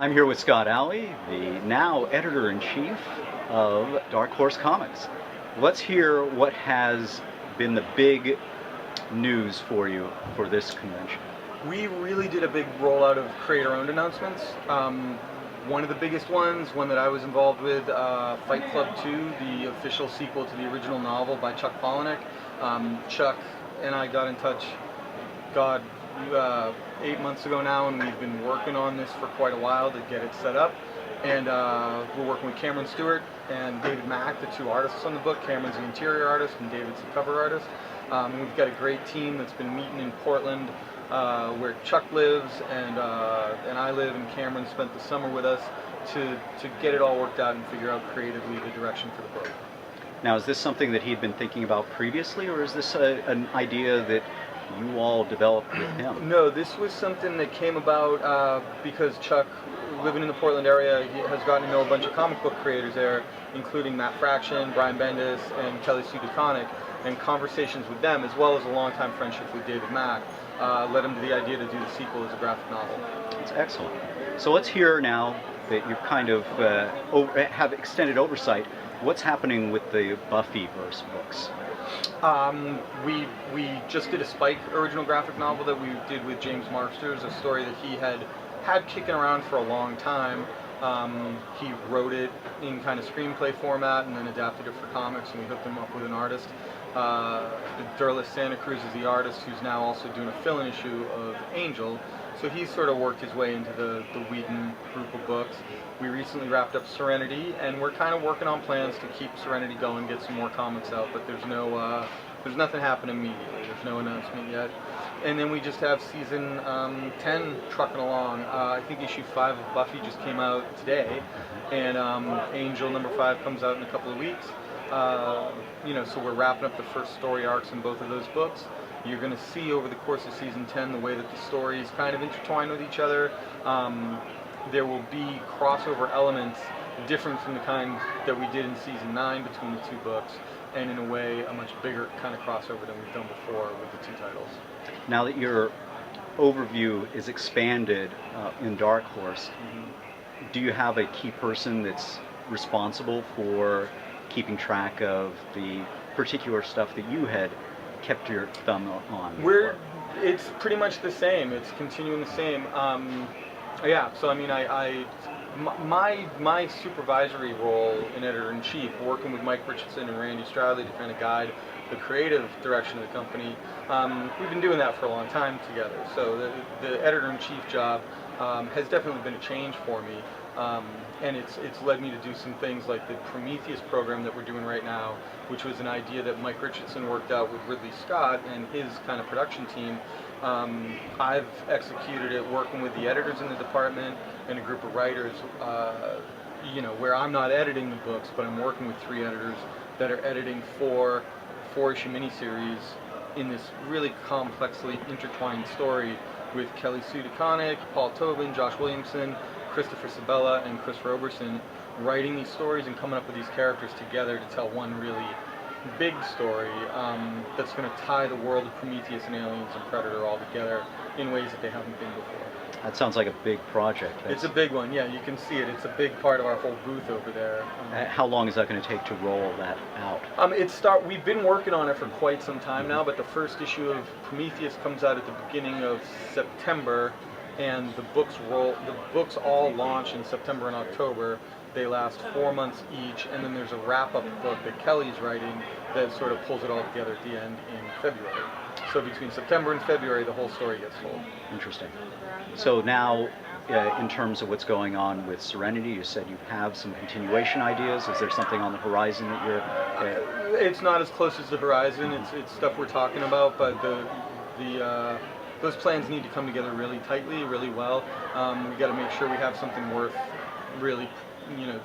I'm here with Scott Allie, the now editor-in-chief of Dark Horse Comics. Let's hear what has been the big news for you for this convention. We really did a big rollout of creator-owned announcements. One of the biggest ones, one that I was involved with, Fight Club 2, the official sequel to the original novel by Chuck Palahniuk. Chuck and I got in touch, 8 months ago now, and we've been working on this for quite a while to get it set up. And we're working with Cameron Stewart and David Mack, the two artists on the book. Cameron's the interior artist and David's the cover artist. We've got a great team that's been meeting in Portland, where Chuck lives and I live, and Cameron spent the summer with us to get it all worked out and figure out creatively the direction for the book. Now, is this something that he'd been thinking about previously, or is this an idea that you all developed with him? No, this was something that came about because Chuck, living in the Portland area, he has gotten to know a bunch of comic book creators there, including Matt Fraction, Brian Bendis, and Kelly Sue DeConnick, and conversations with them, as well as a longtime friendship with David Mack, led him to the idea to do the sequel as a graphic novel. That's excellent. So let's hear now that you kind of have extended oversight. What's happening with the Buffyverse books? We just did a Spike original graphic novel that we did with James Marsters, a story that he had kicking around for a long time. He wrote it in kind of screenplay format and then adapted it for comics, and we hooked him up with an artist. Derlis Santa Cruz is the artist, who's now also doing a fill-in issue of Angel. So he's sort of worked his way into the Whedon group of books. We recently wrapped up Serenity, and we're kind of working on plans to keep Serenity going, get some more comics out, but there's nothing happening immediately. There's no announcement yet. And then we just have season 10 trucking along. I think issue 5 of Buffy just came out today, and Angel number 5 comes out in a couple of weeks. So we're wrapping up the first story arcs in both of those books. You're going to see over the course of season 10 the way that the stories kind of intertwine with each other. There will be crossover elements different from the kind that we did in season 9 between the two books, and in a way a much bigger kind of crossover than we've done before with the two titles. Now that your overview is expanded in Dark Horse, do you have a key person that's responsible for keeping track of the particular stuff that you had kept your thumb on? It's pretty much the same. It's continuing the same. So I mean, my supervisory role in editor-in-chief, working with Mike Richardson and Randy Stradley to kind of guide the creative direction of the company, we've been doing that for a long time together. So the editor-in-chief job has definitely been a change for me. And it's led me to do some things like the Prometheus program that we're doing right now, which was an idea that Mike Richardson worked out with Ridley Scott and his kind of production team. I've executed it working with the editors in the department and a group of writers, where I'm not editing the books, but I'm working with 3 editors that are editing 4 issue miniseries in this really complexly intertwined story with Kelly Sue DeConnick, Paul Tobin, Josh Williamson, Christopher Sabella, and Chris Roberson, writing these stories and coming up with these characters together to tell one really big story that's going to tie the world of Prometheus and Aliens and Predator all together in ways that they haven't been before. That sounds like a big project. It's a big one, yeah. You can see it. It's a big part of our whole booth over there. How long is that going to take to roll that out? We've been working on it for quite some time now, but the first issue of Prometheus comes out at the beginning of September, and the books all launch in September and October. They last 4 months each, and then there's a wrap-up book that Kelly's writing that sort of pulls it all together at the end in February. So between September and February, the whole story gets told. Interesting. So now, in terms of what's going on with Serenity, you said you have some continuation ideas. Is there something on the horizon that you're... It's not as close as the horizon. It's stuff we're talking about, but those plans need to come together really tightly, really well. We got to make sure we have something worth really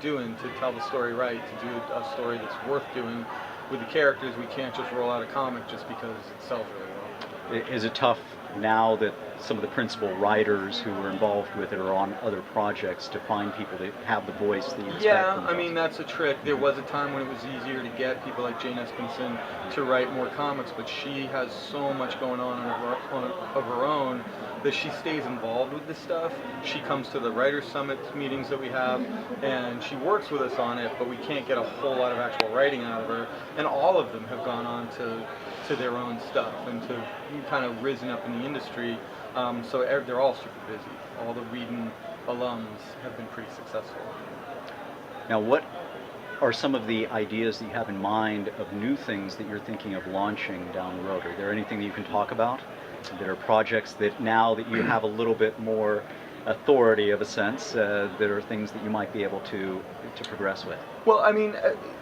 doing to tell the story right, to do a story that's worth doing with the characters. We can't just roll out a comic just because it sells really well. Is it tough now that some of the principal writers who were involved with it are on other projects to find people that have the voice that you expect? Yeah, I mean, that's a trick. There was a time when it was easier to get people like Jane Espenson to write more comics, but she has so much going on of her own that she stays involved with this stuff. She comes to the Writers' Summit meetings that we have, and she works with us on it, but we can't get a whole lot of actual writing out of her. And all of them have gone on to their own stuff and to kind of risen up in the industry. So they're all super busy. All the Whedon alums have been pretty successful. Now, what are some of the ideas that you have in mind of new things that you're thinking of launching down the road? Are there anything that you can talk about that are projects that now that you have a little bit more authority of a sense, that are things that you might be able to progress with? Well, I mean,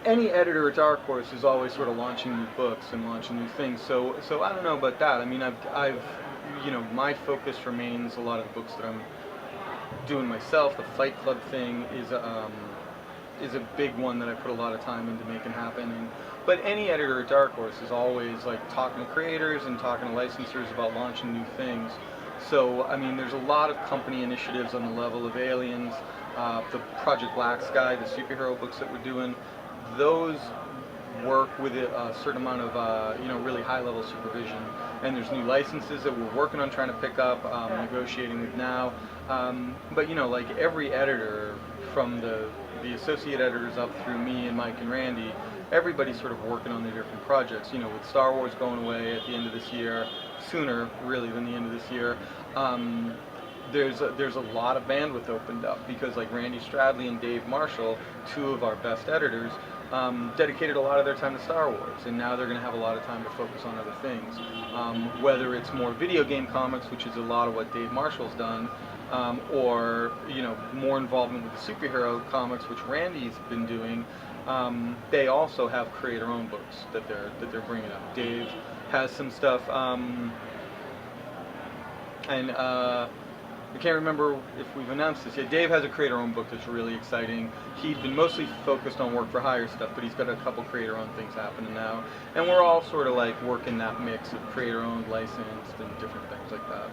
any editor at Dark Horse is always sort of launching new books and launching new things. So I don't know about that. I mean, I've my focus remains a lot of the books that I'm doing myself. The Fight Club thing is a big one that I put a lot of time into making happen. But any editor at Dark Horse is always like talking to creators and talking to licensors about launching new things. So I mean, there's a lot of company initiatives on the level of Aliens, the Project Black Sky, the superhero books that we're doing. Those work with a certain amount of really high-level supervision. And there's new licenses that we're working on trying to pick up, negotiating with now. But like every editor, from the associate editors up through me and Mike and Randy, everybody's sort of working on their different projects. With Star Wars going away at the end of this year, sooner really than the end of this year, there's a lot of bandwidth opened up because like Randy Stradley and Dave Marshall, two of our best editors, dedicated a lot of their time to Star Wars, and now they're going to have a lot of time to focus on other things. Whether it's more video game comics, which is a lot of what Dave Marshall's done, or more involvement with the superhero comics, which Randy's been doing. They also have creator-owned books that they're bringing up. Dave has some stuff, and I can't remember if we've announced this yet. Dave has a creator-owned book that's really exciting. He's been mostly focused on work-for-hire stuff, but he's got a couple creator-owned things happening now. And we're all sort of like working that mix of creator-owned, licensed, and different things like that.